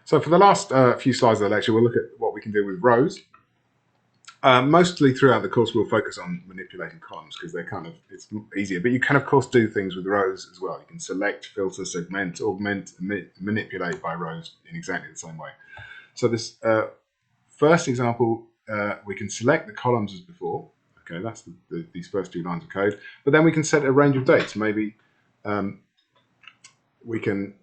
So for the last few slides of the lecture, we'll look at what we can do with rows. Mostly throughout the course, we'll focus on manipulating columns because they're it's easier. But you can, of course, do things with rows as well. You can select, filter, segment, augment, and manipulate by rows in exactly the same way. So this first example, we can select the columns as before. Okay, that's these first two lines of code. But then we can set a range of dates. Maybe we can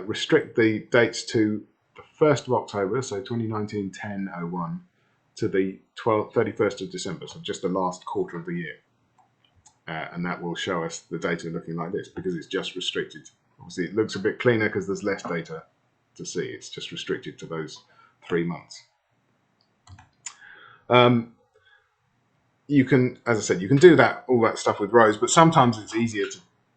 restrict the dates to the 1st of October, so 2019, 10/01, to the 31st of December, so just the last quarter of the year. And that will show us the data looking like this because it's just restricted. Obviously, it looks a bit cleaner because there's less data to see. It's just restricted to those 3 months. You can, as I said, you can do all that stuff with rows, but sometimes it's easier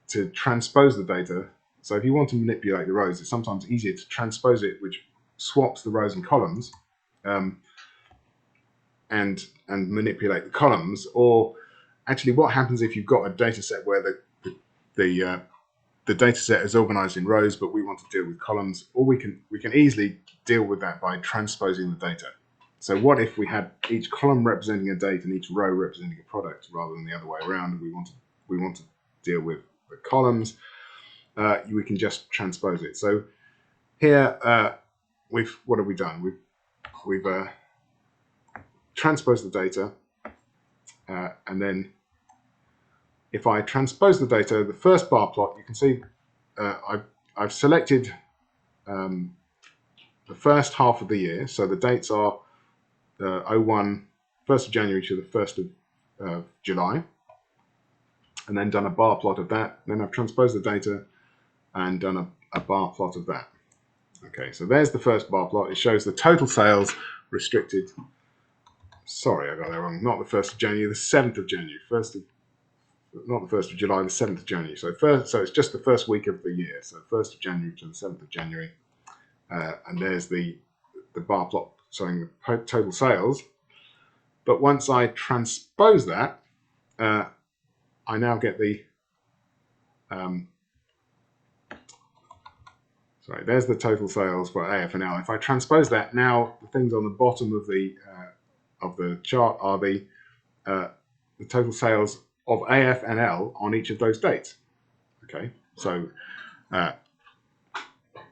to transpose the data. So if you want to manipulate the rows, it's sometimes easier to transpose it, which swaps the rows and columns, and manipulate the columns. Or actually, what happens if you've got a data set where the data set is organized in rows, but we want to deal with columns? Or we can easily deal with that by transposing the data. So what if we had each column representing a date and each row representing a product, rather than the other way around? And we want to deal with the columns. We can just transpose it. So here, what have we done? We've transposed the data, and then if I transpose the data, the first bar plot, you can see I've selected the first half of the year. So the dates are 1st of January to the 1st of July, and then done a bar plot of that. Then I've transposed the data and done a bar plot of that. Okay, so there's the first bar plot. It shows the total sales restricted. Sorry, I got that wrong. Not the 1st of January, the 7th of January. Not the 1st of July, the 7th of January. So it's just the first week of the year. So 1st of January to the 7th of January. And there's the bar plot showing the total sales. But once I transpose that, I now get the sorry, there's the total sales for AF and L. If I transpose that, now the things on the bottom of the chart are the total sales of AF and L on each of those dates. Okay, so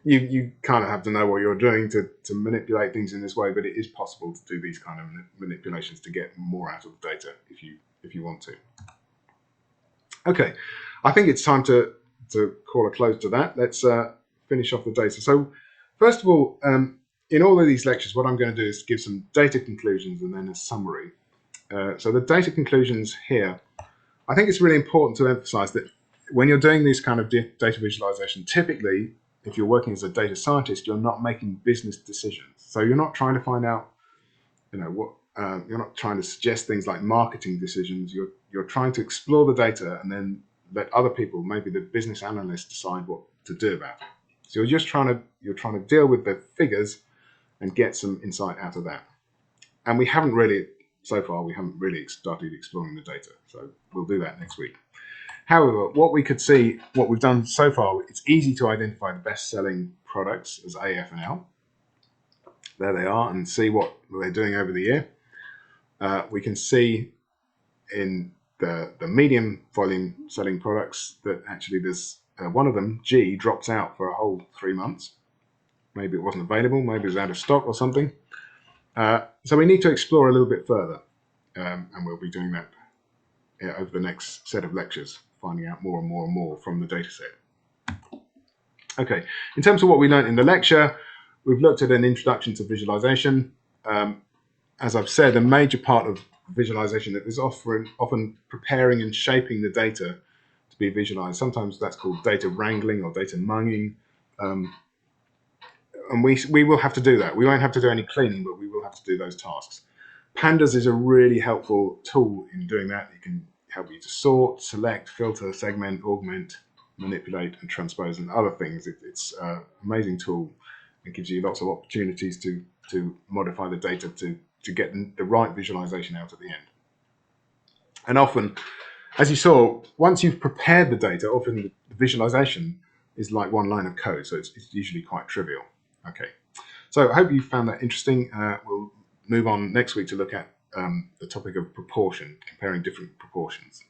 you kind of have to know what you're doing to manipulate things in this way, but it is possible to do these kind of manipulations to get more out of the data if you want to. Okay, I think it's time to call a close to that. Let's finish off the data. So first of all, in all of these lectures, what I'm going to do is give some data conclusions and then a summary. So the data conclusions here, I think it's really important to emphasize that when you're doing this kind of data visualization, typically, if you're working as a data scientist, you're not making business decisions. So you're not trying to find out, you're not trying to suggest things like marketing decisions. You're trying to explore the data and then let other people, maybe the business analysts, decide what to do about it. So you're trying to deal with the figures and get some insight out of that. And we haven't really started exploring the data. So we'll do that next week. However, what we've done so far, it's easy to identify the best-selling products as AF and L. There they are, and see what they're doing over the year. We can see in the medium volume selling products that actually there's one of them, G, drops out for a whole 3 months. Maybe it wasn't available, maybe it was out of stock or something. So we need to explore a little bit further, and we'll be doing that over the next set of lectures, finding out more and more and more from the data set. Okay, in terms of what we learned in the lecture, we've looked at an introduction to visualization. As I've said, a major part of visualization is often preparing and shaping the data to be visualized. Sometimes that's called data wrangling or data munging. And we will have to do that. We won't have to do any cleaning, but we will have to do those tasks. Pandas is a really helpful tool in doing that. It can help you to sort, select, filter, segment, augment, manipulate, and transpose, and other things. It's an amazing tool. It gives you lots of opportunities to modify the data to get the right visualization out at the end. And often, as you saw, once you've prepared the data, often the visualization is like one line of code, so it's usually quite trivial. Okay, So I hope you found that interesting. We'll move on next week to look at the topic of proportion, comparing different proportions.